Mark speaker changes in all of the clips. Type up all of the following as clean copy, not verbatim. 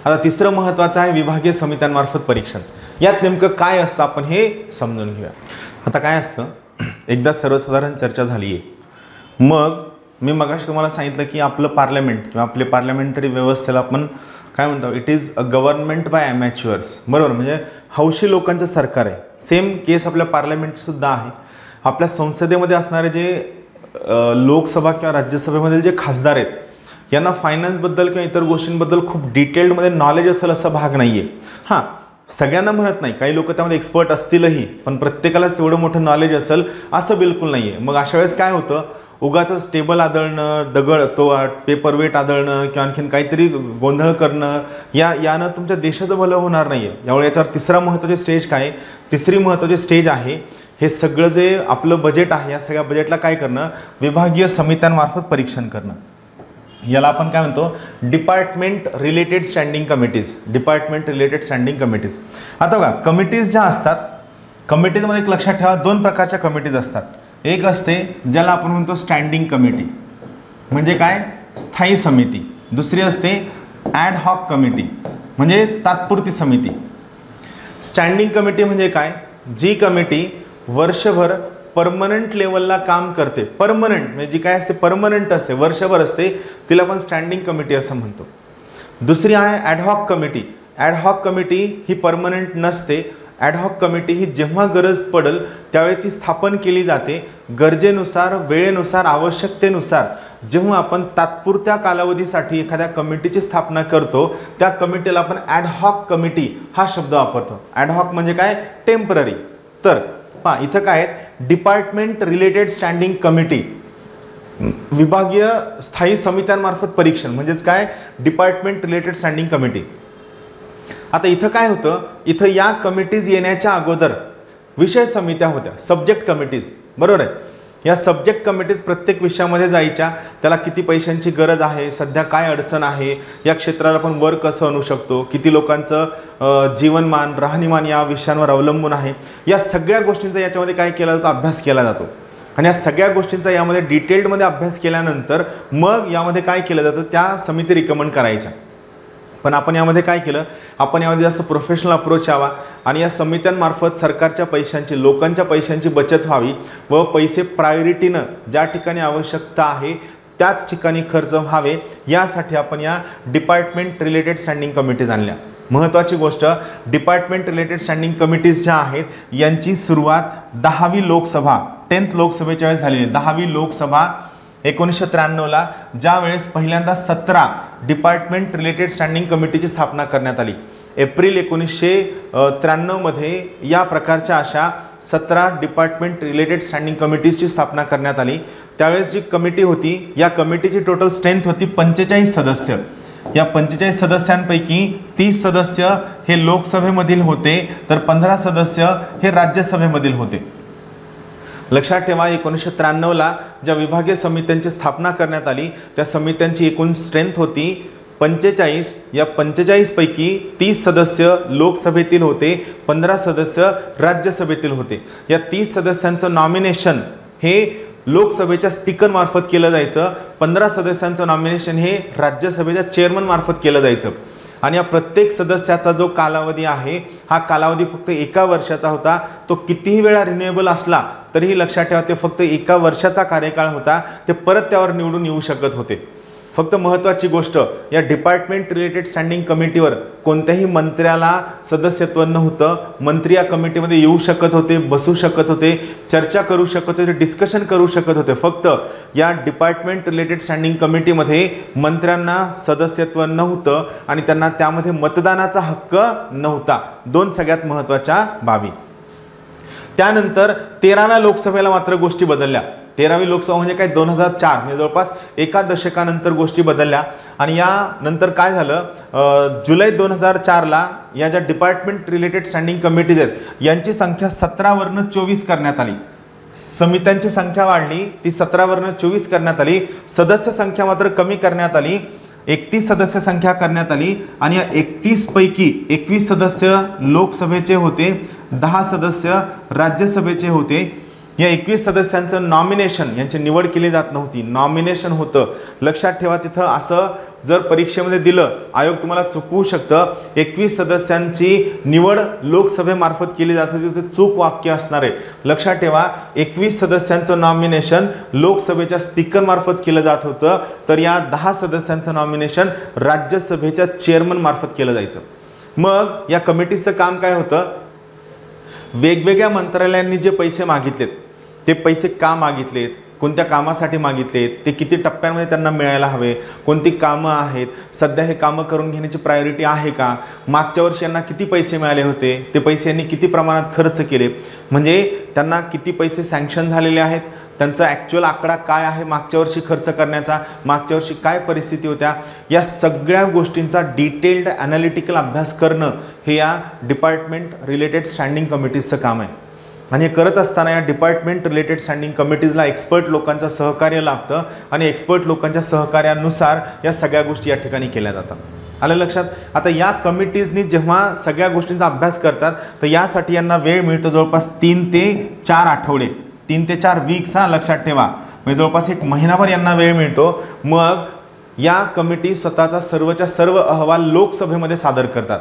Speaker 1: आता तिसरं महत्त्वाचं आहे विभागीय समित्यांमार्फत परीक्षण. यात नेमकं काय असतं आपण हे समजून घेऊया. आता काय असतं, एकदा सर्वसाधारण चर्चा झाली आहे, मग मी मगाशी तुम्हाला सांगितलं की आपलं पार्लमेंट किंवा आपले पार्लमेंटरी व्यवस्थेला आपण काय म्हणतो, it is a government by amateurs. बरोबर, म्हणजे हौशी लोकांचं सरकार आहे. सेम केस आपल्या पार्लमेंटसुद्धा आहे. आपल्या संसदेमध्ये असणारे जे लोकसभा किंवा राज्यसभेमधील जे खासदार आहेत, यांना फायनान्सबद्दल किंवा इतर गोष्टींबद्दल खूप डिटेल्डमध्ये नॉलेज असेल असा भाग नाही आहे. हां, सगळ्यांना म्हणत नाही, काही लोक त्यामध्ये एक्सपर्ट असतीलही, पण प्रत्येकालाच तेवढं मोठं नॉलेज असेल असं बिलकुल नाही आहे. मग अशा वेळेस काय होतं, उगाचच टेबल आदळणं, दगड तो पेपर वेट आदळणं किंवा आणखीन काहीतरी गोंधळ करणं, यानं तुमच्या देशाचं भलं होणार नाही आहे. यामुळे याच्यावर तिसरा महत्त्वाची स्टेज काय, तिसरी महत्त्वाची स्टेज आहे, हे सगळं जे आपलं बजेट आहे, या सगळ्या बजेटला काय करणं, विभागीय समित्यांमार्फत परीक्षण करणं. याला आपण काय म्हणतो, department related standing committees. Department related standing committees. आता बघा, कमिटीज ज्या असतात, कमिटीजमध्ये एक लक्षात ठेवा, दोन प्रकारच्या कमिटीज असतात. एक असते ज्याला आपण म्हणतो स्टँडिंग कमिटी, म्हणजे काय, स्थायी समिती. दुसरी असते ॲड हॉक कमिटी, म्हणजे तात्पुरती समिती. स्टँडिंग कमिटी म्हणजे काय, जी कमिटी वर्षभर परमनंट लेवलला काम करते. परमनंट म्हणजे जी काय असते, परमनंट असते, वर्षभर असते, तिला आपण स्टँडिंग कमिटी असं म्हणतो. दुसरी आहे ॲडहॉक कमिटी. ॲडहॉक कमिटी ही परमनंट नसते. ॲडहॉक कमिटी ही जेव्हा गरज पडेल त्यावेळी ती स्थापन केली जाते. गरजेनुसार, वेळेनुसार, आवश्यकतेनुसार जेव्हा आपण तात्पुरत्या कालावधीसाठी एखाद्या कमिटीची स्थापना करतो, त्या कमिटीला आपण ॲडहॉक कमिटी हा शब्द वापरतो. ॲडहॉक म्हणजे काय, टेम्पररी. तर पहा इथं काय आहेत, डिपार्टमेंट रिलेटेड स्टँडिंग कमिटी, विभागीय स्थायी समित्यांमार्फत परीक्षण म्हणजेच काय, डिपार्टमेंट रिलेटेड स्टँडिंग कमिटी. आता इथं काय होतं, इथं या कमिटीज येण्याच्या अगोदर विषय समित्या होत्या, सब्जेक्ट कमिटीज. बरोबर आहे. या सब्जेक्ट कमिटीज प्रत्येक विषयामध्ये जायच्या, त्याला किती पैशांची गरज आहे, सध्या काय अडचण आहे, या क्षेत्राला आपण वर कसं आणू शकतो, किती लोकांचं जीवनमान, राहणीमान या विषयांवर अवलंबून आहे, या सगळ्या गोष्टींचा याच्यामध्ये काय केला जातो, अभ्यास केला जातो. आणि या सगळ्या गोष्टींचा यामध्ये डिटेल्डमध्ये अभ्यास केल्यानंतर मग यामध्ये काय केलं जातं, त्या समिती रिकमेंड करायच्या. पण आपण यामध्ये काय केलं, आपण यामध्ये जास्त प्रोफेशनल अप्रोच यावा आणि या समित्यांमार्फत सरकारच्या पैशांची, लोकांच्या पैशांची बचत व्हावी व पैसे प्रायोरिटीनं ज्या ठिकाणी आवश्यकता आहे त्याच ठिकाणी खर्च व्हावे, यासाठी आपण या डिपार्टमेंट रिलेटेड स्टँडिंग कमिटीज आणल्या. महत्त्वाची गोष्ट, डिपार्टमेंट रिलेटेड स्टँडिंग कमिटीज ज्या आहेत यांची सुरुवात 10वी लोकसभा, 10th लोकसभेच्या वेळेस झालेली. 10वी लोकसभा 1993ला ज्या वेळेस पहिल्यांदा 17 डिपार्टमेंट रिलेटेड स्टँडिंग कमिटीची स्थापना करण्यात आली. एप्रिल 1993 मध्ये या प्रकारच्या अशा 17 डिपार्टमेंट रिलेटेड स्टँडिंग कमिटीजची स्थापना करण्यात आली. त्यावेळेस जी कमिटी होती, या कमिटीची टोटल स्ट्रेंथ होती 45 सदस्य. या 45 सदस्यांपैकी 30 सदस्य हे लोकसभेमधील होते, तर 15 सदस्य हे राज्यसभेमधील होते. लक्षात ठेवा, 1993ला ज्या विभागीय समित्यांची स्थापना करण्यात आली त्या समित्यांची एकूण स्ट्रेंथ होती 45. या 45 पैकी 30 सदस्य लोकसभेतील होते, 15 सदस्य राज्यसभेतील होते. या 30 सदस्यांचं नॉमिनेशन हे लोकसभेच्या स्पीकर मार्फत केलं जायचं. 15 सदस्यांचं नॉमिनेशन हे राज्यसभेच्या चेअरमन मार्फत केलं जायचं. आणि या प्रत्येक सदस्याचा जो कालावधी आहे हा कालावधी फक्त 1 वर्षाचा होता. तो कितीही वेळा रिन्युएबल असला तरीही लक्षात ठेवा ते फक्त 1 वर्षाचा कार्यकाळ होता. ते परत त्यावर निवडून येऊ शकत होते. फक्त महत्त्वाची गोष्ट, या डिपार्टमेंट रिलेटेड स्टँडिंग कमिटीवर कोणत्याही मंत्र्याला सदस्यत्व नव्हतं. मंत्री या कमिटीमध्ये येऊ शकत होते, बसू शकत होते, चर्चा करू शकत होते, डिस्कशन करू शकत होते. फक्त या डिपार्टमेंट रिलेटेड स्टँडिंग कमिटीमध्ये मंत्र्यांना सदस्यत्व नव्हतं आणि त्यांना त्यामध्ये मतदानाचा हक्क नव्हता. 2 सगळ्यात महत्त्वाच्या बाबी. त्यानंतर 13व्या लोकसभेला मात्र गोष्टी बदलल्या. 13वी लोकसभा म्हणजे काय, 2004 म्हणजे जवळपास 1 दशकानंतर गोष्टी बदलल्या. आणि यानंतर काय झालं, जुलै 2004ला या ज्या डिपार्टमेंट रिलेटेड स्टँडिंग कमिटीज आहेत यांची संख्या 17 वरून 24 करण्यात आली. समित्यांची संख्या वाढली, ती 17 वरून 24 करण्यात आली. सदस्य संख्या मात्र कमी करण्यात आली, 31 सदस्य संख्या करण्यात आली. आणि या 31 पैकी 21 सदस्य लोकसभेचे होते, 10 सदस्य राज्यसभेचे होते. या 21 सदस्यांचं नॉमिनेशन, यांची निवड केली जात नव्हती, नॉमिनेशन होतं. लक्षात ठेवा, तिथं असं जर परीक्षेमध्ये दिलं, आयोग तुम्हाला चुकवू शकतं. 21 सदस्यांची निवड लोकसभेमार्फत केली जात होती, ते चूक वाक्य असणार आहे. लक्षात ठेवा, 21 सदस्यांचं नॉमिनेशन लोकसभेच्या स्पीकर मार्फत केलं जात होतं, तर या 10 सदस्यांचं नॉमिनेशन राज्यसभेच्या चेअरमन मार्फत केलं जायचं. मग या कमिटीचं काम काय होतं? वेगवेगळ्या मंत्रालयांनी जे पैसे मागितलेत ते पैसे का मागितलेत, कोणत्या कामासाठी मागितलेत, ते किती टप्प्यांमध्ये त्यांना मिळायला हवे, कोणती कामं आहेत, सध्या हे कामं करून घेण्याची प्रायोरिटी आहे का, मागच्या वर्षी यांना किती पैसे मिळाले होते, ते पैसे यांनी किती प्रमाणात खर्च केले, म्हणजे त्यांना किती पैसे सँक्शन झालेले आहेत, त्यांचा ॲक्च्युअल आकडा काय आहे मागच्या वर्षी खर्च करण्याचा, मागच्या वर्षी काय परिस्थिती होत्या, या सगळ्या गोष्टींचा डिटेल्ड ॲनालिटिकल अभ्यास करणं हे या डिपार्टमेंट रिलेटेड स्टँडिंग कमिटीजचं काम आहे. आणि हे करत असताना या डिपार्टमेंट रिलेटेड स्टँडिंग कमिटीजला एक्सपर्ट लोकांचं सहकार्य लाभतं आणि एक्सपर्ट लोकांच्या सहकार्यानुसार या सगळ्या गोष्टी या ठिकाणी केल्या जातात. आलं लक्षात? आता या कमिटीजनी जेव्हा सगळ्या गोष्टींचा अभ्यास करतात तर यासाठी यांना वेळ मिळतो जवळपास 3 ते 4 आठवडे, 3 ते 4 वीक्स. लक्षात ठेवा, म्हणजे जवळपास 1 महिनाभर यांना वेळ मिळतो. मग या कमिटी स्वतःचा सर्वच्या सर्व अहवाल लोकसभेमध्ये सादर करतात.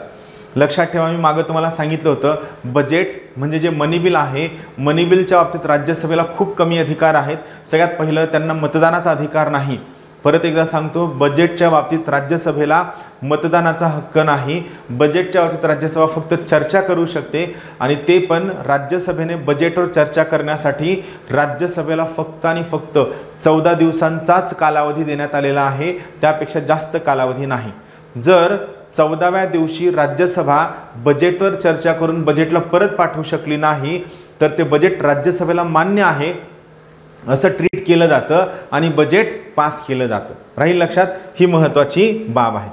Speaker 1: लक्षात ठेवा, मी मागं तुम्हाला सांगितलं होतं, बजेट म्हणजे जे मनी बिल आहे, मनी बिलच्या बाबतीत राज्यसभेला खूप कमी अधिकार आहेत. सगळ्यात पहिलं, त्यांना मतदानाचा अधिकार नाही. परत एकदा सांगतो, बजेटच्या बाबतीत राज्यसभेला मतदानाचा हक्क नाही. बजेटच्या बाबतीत राज्यसभा फक्त चर्चा करू शकते आणि ते पण राज्यसभेने बजेटवर चर्चा करण्यासाठी राज्यसभेला फक्त आणि फक्त 14 दिवसांचाच कालावधी देण्यात आलेला आहे, त्यापेक्षा जास्त कालावधी नाही. जर 14व्या दिवशी राज्यसभा बजेटवर चर्चा करून बजेटला परत पाठवू शकली नाही तर ते बजेट राज्यसभेला मान्य आहे असं ट्रीट केलं जातं आणि बजेट पास केलं जातं. राहील लक्षात? ही महत्त्वाची बाब आहे.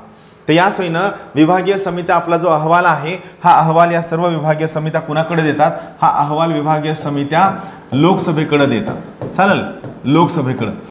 Speaker 1: तर या सोयीनं विभागीय समित्या आपला जो अहवाल आहे, हा अहवाल या सर्व विभागीय समित्या कुणाकडे देतात? हा अहवाल विभागीय समित्या लोकसभेकडे देतात. चालेल? लोकसभेकडे.